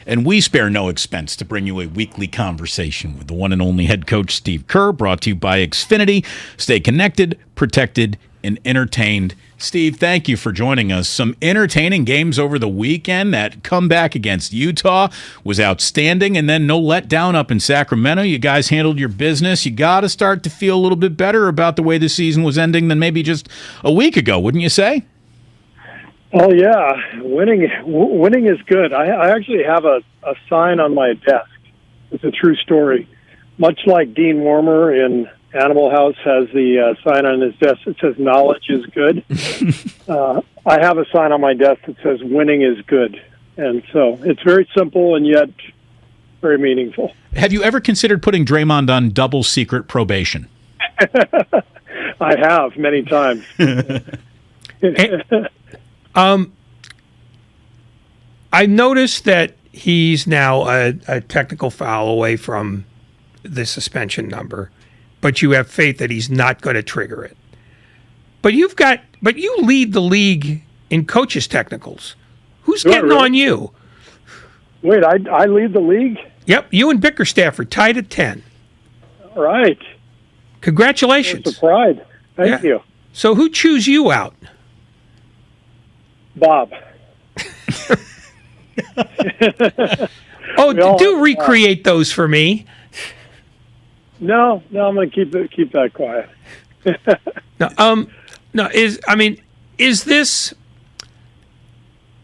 and we spare no expense to bring you a weekly conversation with the one and only head coach Steve Kerr, brought to you by Xfinity. Stay connected, protected, and entertained. Steve, thank you for joining us. Some entertaining games over the weekend. That comeback against Utah was outstanding, and then no letdown up in Sacramento. You guys handled your business. You got to start to feel a little bit better about the way the season was ending than maybe just a week ago, wouldn't you say? Oh, yeah. Winning is good. I actually have a sign on my desk. It's a true story. Much like Dean Warmer in Animal House has the sign on his desk that says knowledge is good. I have a sign on my desk that says winning is good. And so it's very simple and yet very meaningful. Have you ever considered putting Draymond on double secret probation? I have many times. I noticed that he's now a technical foul away from the suspension number, but you have faith that he's not going to trigger it. But you lead the league in coaches' technicals. Who's getting on you? Wait, I lead the league? Yep, you and Bickerstaff are tied at 10. All right. Congratulations. That's a pride. Thank you. So who chews you out? Bob. Do recreate those for me. No, I'm going to keep that quiet.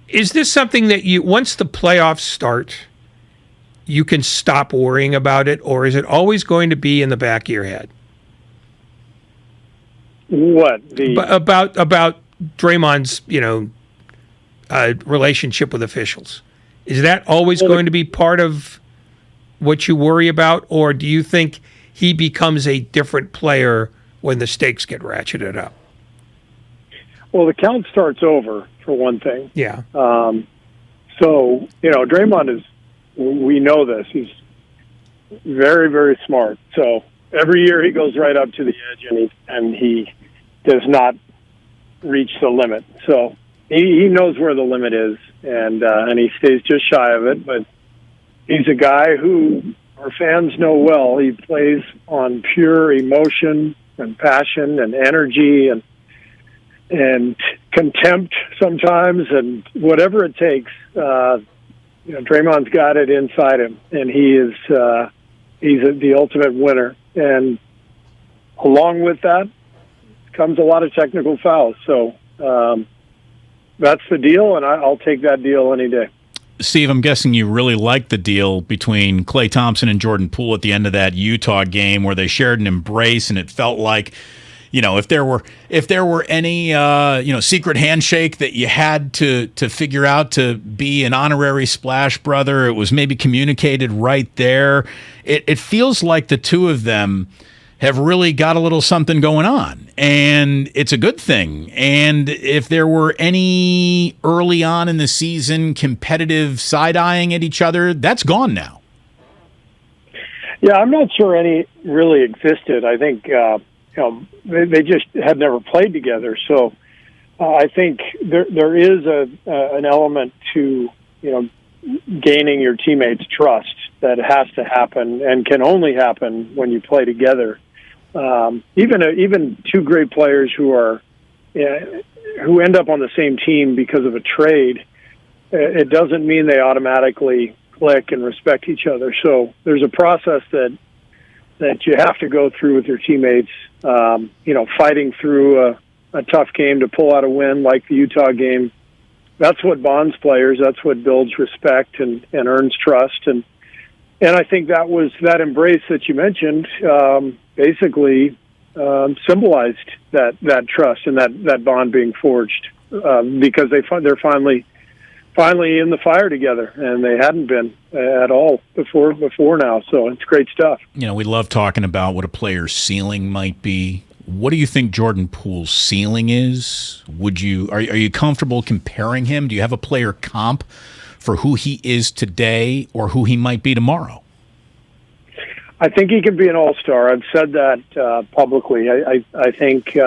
Is this something that you, once the playoffs start, you can stop worrying about it, or is it always going to be in the back of your head? What? About Draymond's, relationship with officials. Is that always going to be part of what you worry about, or do you think he becomes a different player when the stakes get ratcheted up? Well, the count starts over, for one thing. Yeah. So, Draymond we know this, he's very, very smart. So every year he goes right up to the edge and he does not reach the limit. So he knows where the limit is, and he stays just shy of it. But he's a guy who our fans know well. He plays on pure emotion and passion and energy and contempt sometimes, and whatever it takes. Draymond's got it inside him, and he's the ultimate winner. And along with that comes a lot of technical fouls. So that's the deal, and I'll take that deal any day. Steve, I'm guessing you really liked the deal between Klay Thompson and Jordan Poole at the end of that Utah game, where they shared an embrace, and it felt like, if there were any secret handshake that you had to figure out to be an honorary splash brother, it was maybe communicated right there. It feels like the two of them have really got a little something going on, and it's a good thing. And if there were any early on in the season competitive side-eyeing at each other, that's gone now. Yeah, I'm not sure any really existed. I think they just had never played together. So I think there is an element to gaining your teammates' trust that has to happen and can only happen when you play together. Even two great players who end up on the same team because of a trade, it doesn't mean they automatically click and respect each other. So there's a process that you have to go through with your teammates. Fighting through a tough game to pull out a win like the Utah game. That's what bonds players. That's what builds respect and earns trust. And I think that embrace that you mentioned basically symbolized that trust and that bond being forged because they're finally in the fire together, and they hadn't been at all before now. So it's great stuff. We love talking about what a player's ceiling might be. What do you think Jordan Poole's ceiling is? Are you comfortable comparing him? Do you have a player comp for who he is today or who he might be tomorrow? I think he can be an all-star. I've said that publicly. I think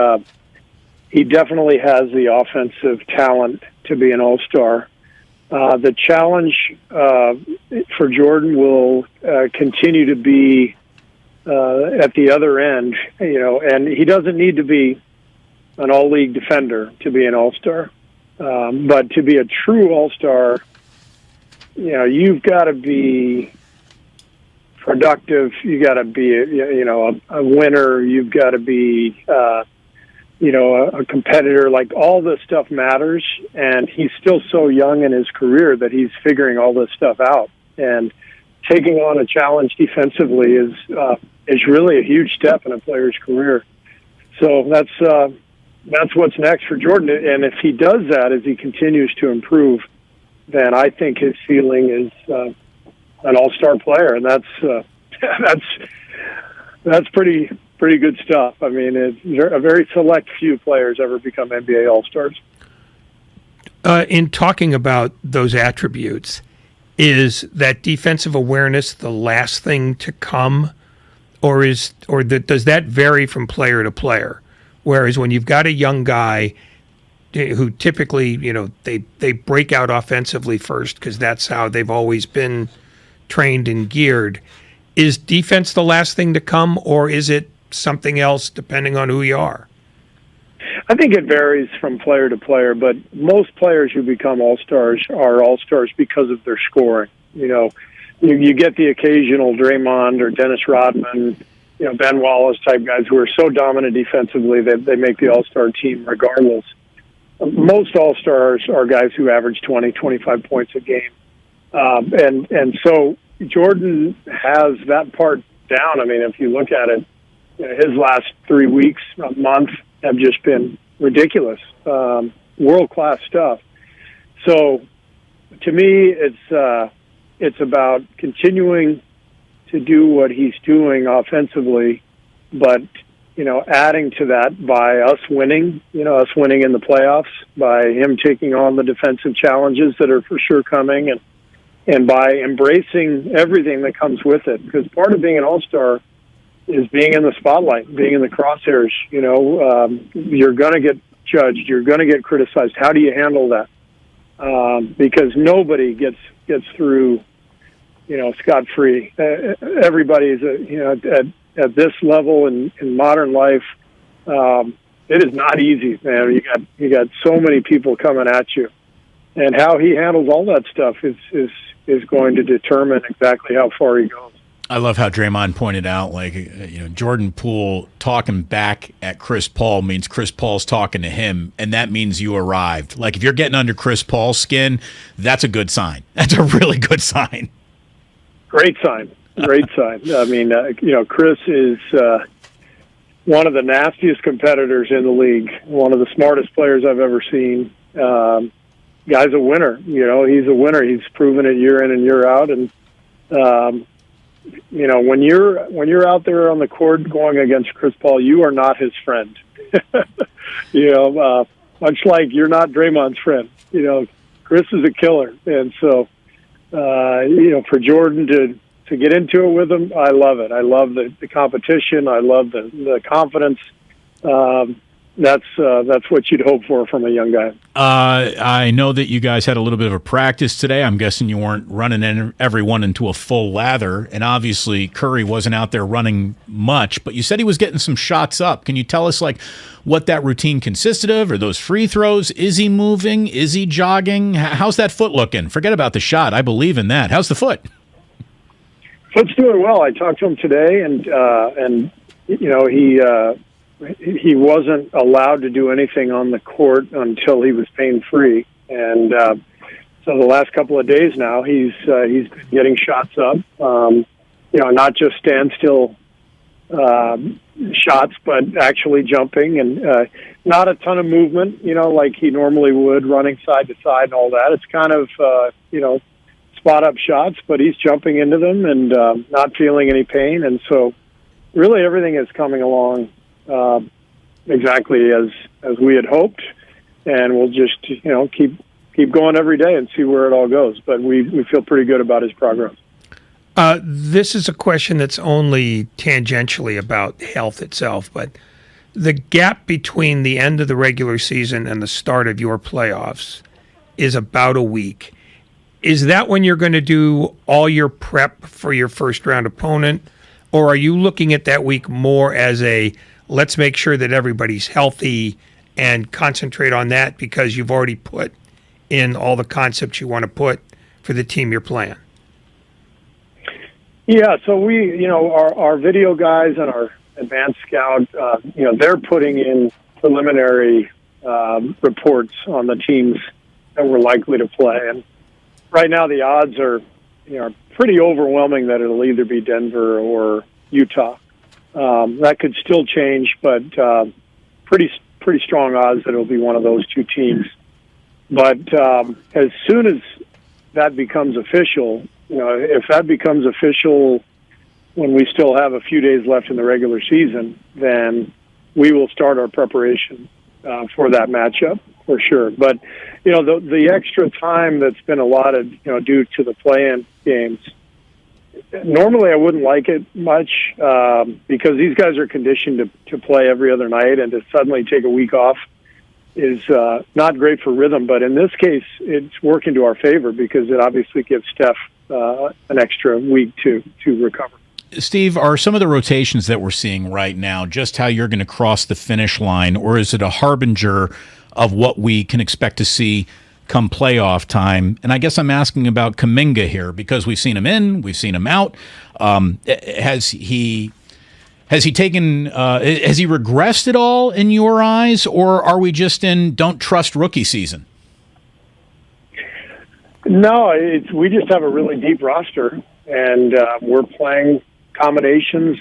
he definitely has the offensive talent to be an all-star. The challenge for Jordan will continue to be at the other end, and he doesn't need to be an all-league defender to be an all-star. But to be a true all-star, you've got to be productive. You got to be, a winner. You've got to be, a competitor. Like, all this stuff matters, and he's still so young in his career that he's figuring all this stuff out. And taking on a challenge defensively is really a huge step in a player's career. So that's what's next for Jordan. And if he does that, as he continues to improve, then I think his ceiling is an all-star player, and that's pretty good stuff. I mean, a very select few players ever become NBA All-Stars. In talking about those attributes, is that defensive awareness the last thing to come, or does that vary from player to player? Whereas when you've got a young guy who typically, they break out offensively first because that's how they've always been trained and geared, is defense the last thing to come, or is it something else depending on who you are? I think it varies from player to player, but most players who become all-stars are all-stars because of their scoring. You get the occasional Draymond or Dennis Rodman, Ben Wallace type guys who are so dominant defensively that they make the all-star team regardless. Most all-stars are guys who average 20, 25 points a game. And so Jordan has that part down. I mean, if you look at it, his last 3 weeks, a month, have just been ridiculous, world-class stuff. So to me, it's about continuing to do what he's doing offensively, but adding to that by us winning in the playoffs, by him taking on the defensive challenges that are for sure coming, and by embracing everything that comes with it. Because part of being an all-star is being in the spotlight, being in the crosshairs. You're going to get judged, you're going to get criticized. How do you handle that? Because nobody gets through scot-free. Everybody is at this level in modern life. It is not easy, man. You got so many people coming at you, and how he handles all that stuff is going to determine exactly how far he goes. I love how Draymond pointed out, Jordan Poole talking back at Chris Paul means Chris Paul's talking to him, and that means you arrived. Like, if you're getting under Chris Paul's skin, that's a good sign. That's a really good sign. Great sign. Great sign. I mean, Chris is one of the nastiest competitors in the league, one of the smartest players I've ever seen. Guy's a winner. He's a winner. He's proven it year in and year out. And, when you're out there on the court going against Chris Paul, you are not his friend. Much like you're not Draymond's friend. Chris is a killer. And so, for Jordan to get into it with him, I love it. I love the competition. I love the confidence. That's what you'd hope for from a young guy. I know that you guys had a little bit of a practice today. I'm guessing you weren't running everyone into a full lather, and obviously Curry wasn't out there running much, but you said he was getting some shots up. Can you tell us what that routine consisted of? Are those free throws? Is he moving? Is he jogging? How's that foot looking? Forget about the shot. I believe in that. How's the foot? Foot's doing well. I talked to him today, and he wasn't allowed to do anything on the court until he was pain-free. And so the last couple of days now, he's been getting shots up, not just standstill shots, but actually jumping, and not a ton of movement, like he normally would, running side to side and all that. It's kind of, spot-up shots, but he's jumping into them and not feeling any pain. And so really everything is coming along exactly as we had hoped, and we'll just keep going every day and see where it all goes. But we feel pretty good about his progress. This is a question that's only tangentially about health itself, but the gap between the end of the regular season and the start of your playoffs is about a week. is that when you're going to do all your prep for your first round opponent? Or are you looking at that week more as a let's make sure that everybody's healthy and concentrate on that because you've already put in all the concepts you want to put for the team you're playing? Yeah, so our video guys and our advanced scout, they're putting in preliminary reports on the teams that we're likely to play. And right now the odds are, pretty overwhelming that it'll either be Denver or Utah. That could still change, but pretty strong odds that it'll be one of those two teams. But as soon as that becomes official, if that becomes official when we still have a few days left in the regular season, then we will start our preparation for that matchup for sure. But the extra time that's been allotted, due to the play-in games, normally I wouldn't like it much because these guys are conditioned to play every other night, and to suddenly take a week off is not great for rhythm. But in this case, it's working to our favor because it obviously gives Steph an extra week to recover. Steve, are some of the rotations that we're seeing right now just how you're going to cross the finish line, or is it a harbinger of what we can expect to see come playoff time? And I guess I'm asking about Kuminga here because we've seen him in, we've seen him out. Has he regressed at all in your eyes, or are we just in don't trust rookie season? No, we just have a really deep roster, and we're playing combinations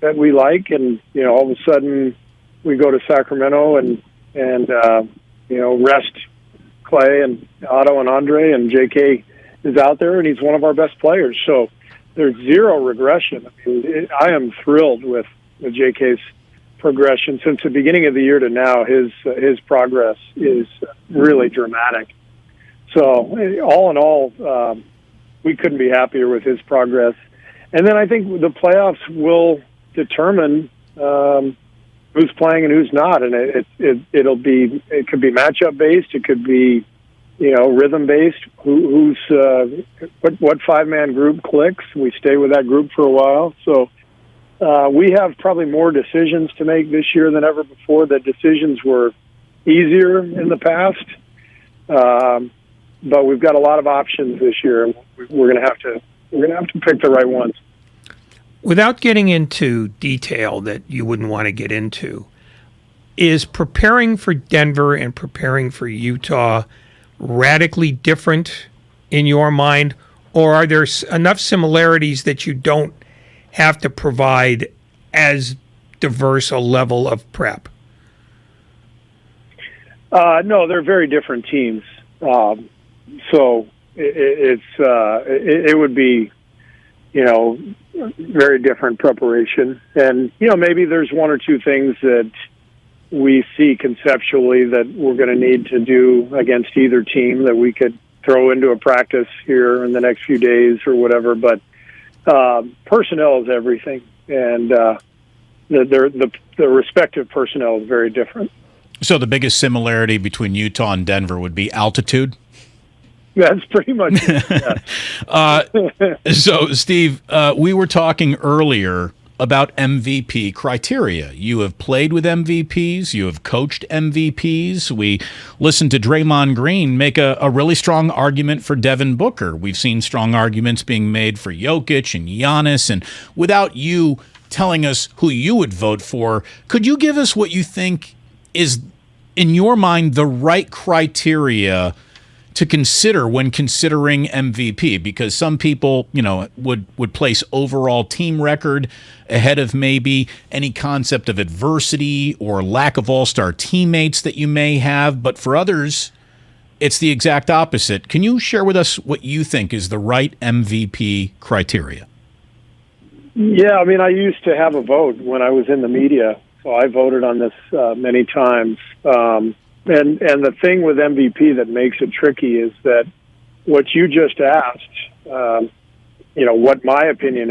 that we like, and all of a sudden we go to Sacramento and rest Clay and Otto and Andre, and JK is out there, and he's one of our best players. So there's zero regression. I mean, I am thrilled with JK's progression since the beginning of the year to now. His progress is really dramatic. So all in all, we couldn't be happier with his progress. And then I think the playoffs will determine who's playing and who's not, and it could be matchup based, it could be rhythm based. What 5-man group clicks? We stay with that group for a while. So we have probably more decisions to make this year than ever before. The decisions were easier in the past, but we've got a lot of options this year, and we're going to have to pick the right ones. Without getting into detail that you wouldn't want to get into, is preparing for Denver and preparing for Utah radically different in your mind, or are there enough similarities that you don't have to provide as diverse a level of prep? No, they're very different teams. So it would be, very different preparation. And, maybe there's one or two things that we see conceptually that we're going to need to do against either team that we could throw into a practice here in the next few days or whatever. But personnel is everything. And the respective personnel is very different. So the biggest similarity between Utah and Denver would be altitude? That's pretty much it. Yes. So, Steve, we were talking earlier about MVP criteria. You have played with MVPs. You have coached MVPs. We listened to Draymond Green make a really strong argument for Devin Booker. We've seen strong arguments being made for Jokic and Giannis. And without you telling us who you would vote for, could you give us what you think is, in your mind, the right criteria to consider when considering MVP? Because some people, would place overall team record ahead of maybe any concept of adversity or lack of all-star teammates that you may have. But for others, it's the exact opposite. Can you share with us what you think is the right MVP criteria? Yeah, I used to have a vote when I was in the media, so I voted on this many times. And the thing with MVP that makes it tricky is that what you just asked, what my opinion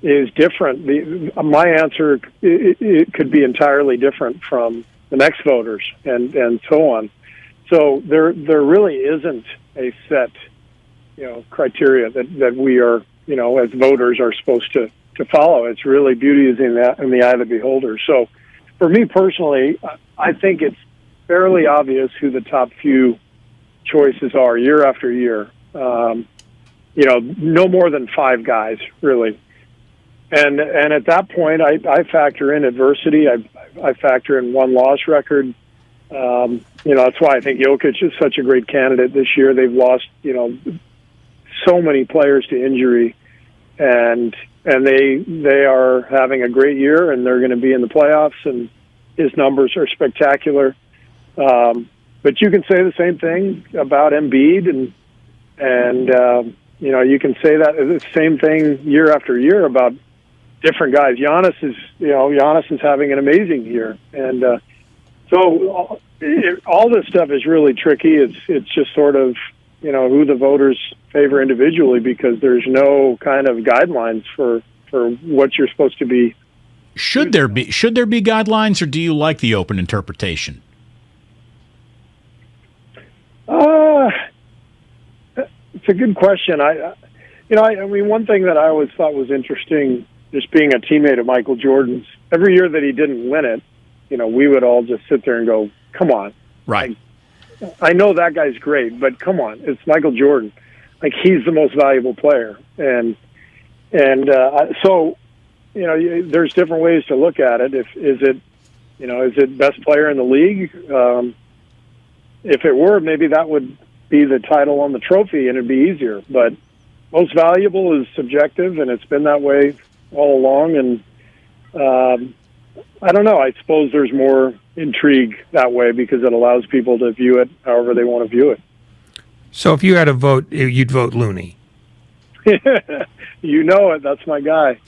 is different. My answer it could be entirely different from the next voters, and so on. So there really isn't a set criteria that we are, as voters are supposed to follow. It's really beauty is in the eye of the beholder. So for me personally, I think it's fairly obvious who the top few choices are year after year. No more than 5 guys, really. And at that point, I factor in adversity. I factor in one-loss record. That's why I think Jokic is such a great candidate this year. They've lost, so many players to injury, and they are having a great year, and they're going to be in the playoffs, and his numbers are spectacular. But you can say the same thing about Embiid, and you can say that the same thing year after year about different guys. Giannis is having an amazing year, and so all this stuff is really tricky. It's just sort of who the voters favor individually, because there's no kind of guidelines for what you're supposed to be. Should there be guidelines, or do you like the open interpretation? It's a good question. I mean, one thing that I always thought was interesting, just being a teammate of Michael Jordan's, every year that he didn't win it, we would all just sit there and go, come on. Right. I know that guy's great, but come on, it's Michael Jordan. Like, he's the most valuable player. And so, there's different ways to look at it. Is it best player in the league? If it were, maybe that would be the title on the trophy and it'd be easier. But most valuable is subjective, and it's been that way all along. And I don't know. I suppose there's more intrigue that way because it allows people to view it however they want to view it. So if you had a vote, you'd vote Looney. You know it. That's my guy.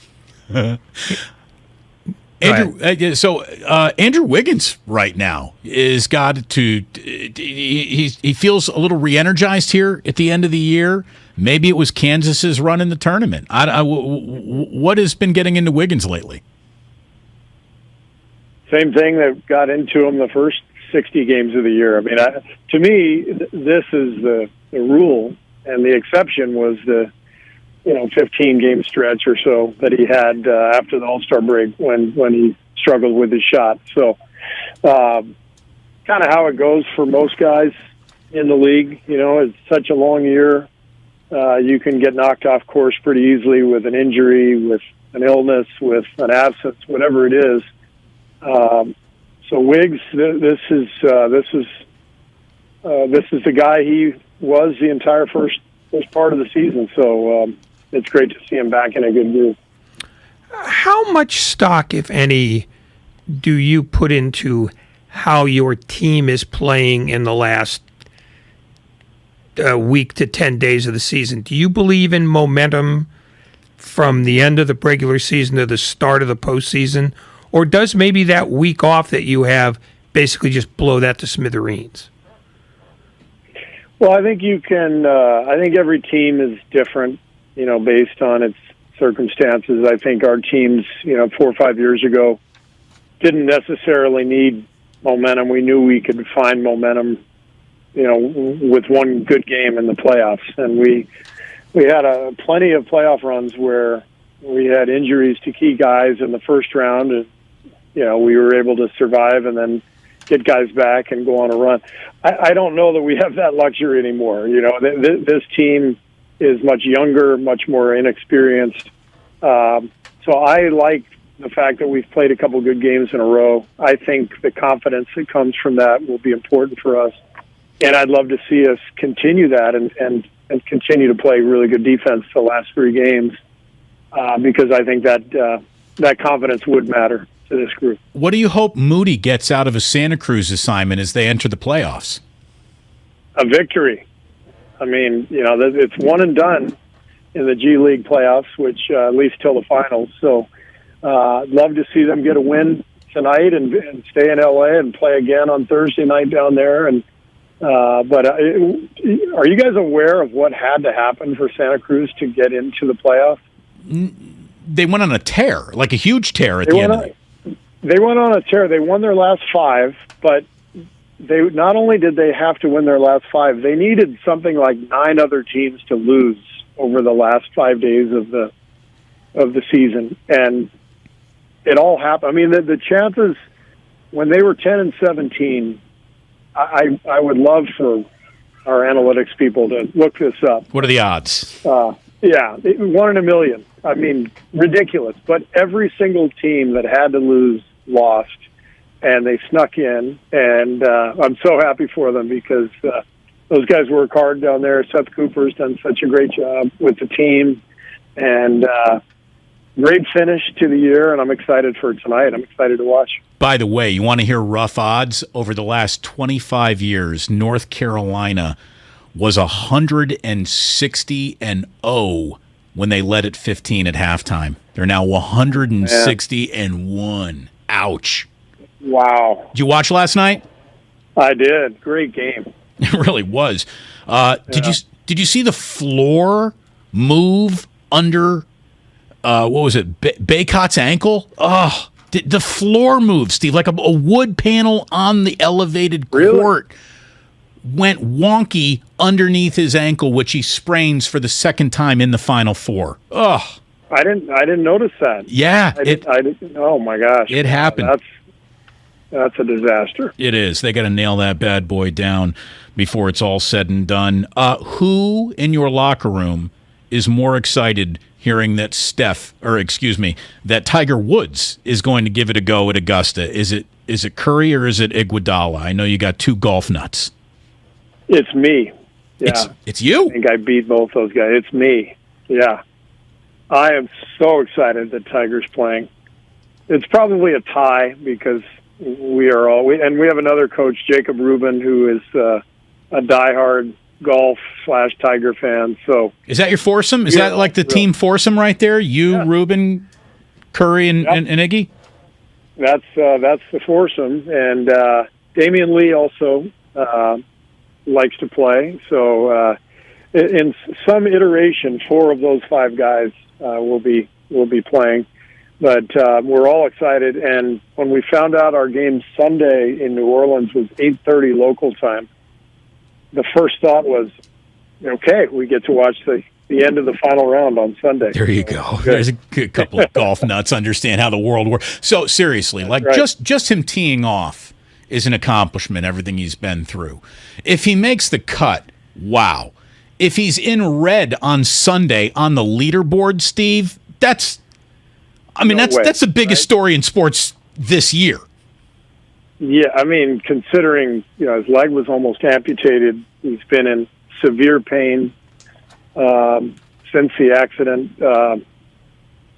Andrew Wiggins right now is got to. He feels a little re-energized here at the end of the year. Maybe it was Kansas's run in the tournament. What has been getting into Wiggins lately? Same thing that got into him the first 60 games of the year. I mean, to me, this is the rule, and the exception was the 15-game stretch or so that he had after the All-Star break when he struggled with his shot. So kind of how it goes for most guys in the league. It's such a long year. You can get knocked off course pretty easily with an injury, with an illness, with an absence, whatever it is. So Wiggs, this is the guy he was the entire first part of the season. So it's great to see him back in a good mood. How much stock, if any, do you put into how your team is playing in the last week to 10 days of the season? Do you believe in momentum from the end of the regular season to the start of the postseason? Or does maybe that week off that you have basically just blow that to smithereens? Well, I think you can. I think every team is different, based on its circumstances. I think our teams, 4 or 5 years ago, didn't necessarily need momentum. We knew we could find momentum, with one good game in the playoffs, and we had plenty of playoff runs where we had injuries to key guys in the first round, and we were able to survive and then get guys back and go on a run. I don't know that we have that luxury anymore. This team is much younger, much more inexperienced. So I like the fact that we've played a couple good games in a row. I think the confidence that comes from that will be important for us. And I'd love to see us continue that and continue to play really good defense the last 3 games, because I think that confidence would matter to this group. What do you hope Moody gets out of a Santa Cruz assignment as they enter the playoffs? A victory. I mean, it's one and done in the G League playoffs, which at least till the finals. So I'd love to see them get a win tonight and stay in LA and play again on Thursday night down there. And but are you guys aware of what had to happen for Santa Cruz to get into the playoffs? They went on a tear, like a huge tear at the end of it. They went on a tear. They won their last 5, but they not only did they have to win their last 5, they needed something like 9 other teams to lose over the last 5 days of the season, and it all happened. I mean, the chances when they were 10-17, I would love for our analytics people to look this up. What are the odds? Yeah, 1 in a million. I mean, ridiculous. But every single team that had to lose lost, and they snuck in. And I'm so happy for them because those guys work hard down there. Seth Cooper's done such a great job with the team, and great finish to the year. And I'm excited for tonight. I'm excited to watch. By the way, you want to hear rough odds? Over the last 25 years, North Carolina was 160-0 when they led at 15 at halftime. They're now 160-1. Ouch. Wow. Did you watch last night? I did. Great game. It really was. Did you see the floor move under what was it? Baycott's ankle? Oh, the floor moved, Steve, like a wood panel on the elevated court. Really? Went wonky underneath his ankle, which he sprains for the second time in the Final Four. Oh, I didn't notice that. Yeah, I didn't. Oh my gosh, it happened. That's a disaster. It is. They got to nail that bad boy down before it's all said and done. Who in your locker room is more excited hearing that that Tiger Woods is going to give it a go at Augusta? Is it Curry or is it Iguodala? I know you got 2 golf nuts. It's me. Yeah. It's you? I think I beat both those guys. It's me. Yeah. I am so excited that Tiger's playing. It's probably a tie because we have another coach, Jacob Rubin, who is a diehard golf / Tiger fan. So is that your foursome? Is that like the team foursome right there? You, yeah. Rubin, Curry, and Iggy? That's the foursome. And Damian Lee also likes to play. So in some iteration, 4 of those 5 guys will be playing. But we're all excited. And when we found out our game Sunday in New Orleans was 8:30 local time, the first thought was, okay, we get to watch the end of the final round on Sunday. There you go. There's a good couple of golf nuts understand how the world works. So seriously, just him teeing off is an accomplishment, everything he's been through. If he makes the cut, wow. If he's in red on Sunday on the leaderboard, Steve, that's the biggest story in sports this year. Yeah, I mean, considering his leg was almost amputated, he's been in severe pain since the accident.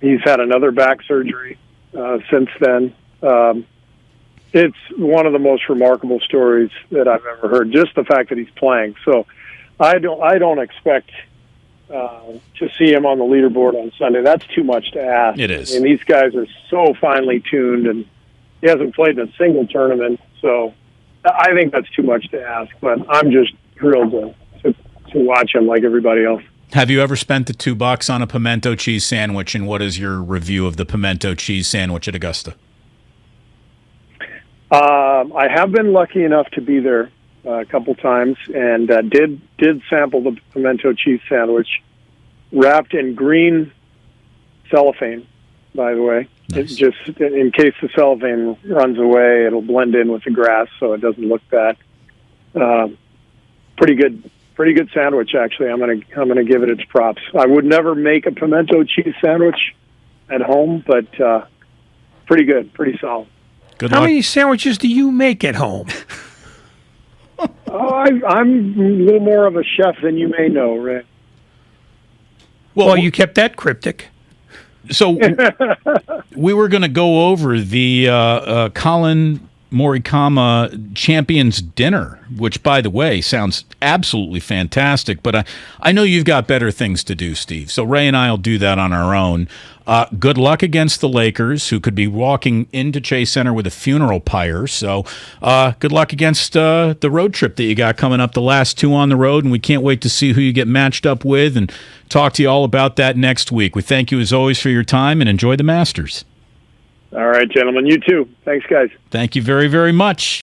He's had another back surgery since then. It's one of the most remarkable stories that I've ever heard. Just the fact that he's playing. So I don't expect to see him on the leaderboard on Sunday. That's too much to ask. It is. I mean, these guys are so finely tuned, and he hasn't played in a single tournament, so I think that's too much to ask. But I'm just thrilled to watch him like everybody else. Have you ever spent the $2 on a pimento cheese sandwich, and what is your review of the pimento cheese sandwich at Augusta? I have been lucky enough to be there a couple times, and did sample the pimento cheese sandwich, wrapped in green cellophane, by the way. Nice. It just in case the cellophane runs away, it'll blend in with the grass, so it doesn't look bad. Pretty good sandwich, actually. I'm gonna give it its props. I would never make a pimento cheese sandwich at home, but pretty good, pretty solid. Good How luck. many sandwiches do you make at home? I'm a little more of a chef than you may know, Ray. Well, you kept that cryptic. So we were going to go over the Colin Morikawa Champions Dinner, which, by the way, sounds absolutely fantastic. But I know you've got better things to do, Steve. So Ray and I will do that on our own. Good luck against the Lakers, who could be walking into Chase Center with a funeral pyre. So good luck against the road trip that you got coming up, the last 2 on the road. And we can't wait to see who you get matched up with and talk to you all about that next week. We thank you, as always, for your time, and enjoy the Masters. All right, gentlemen. You too. Thanks, guys. Thank you very, very much.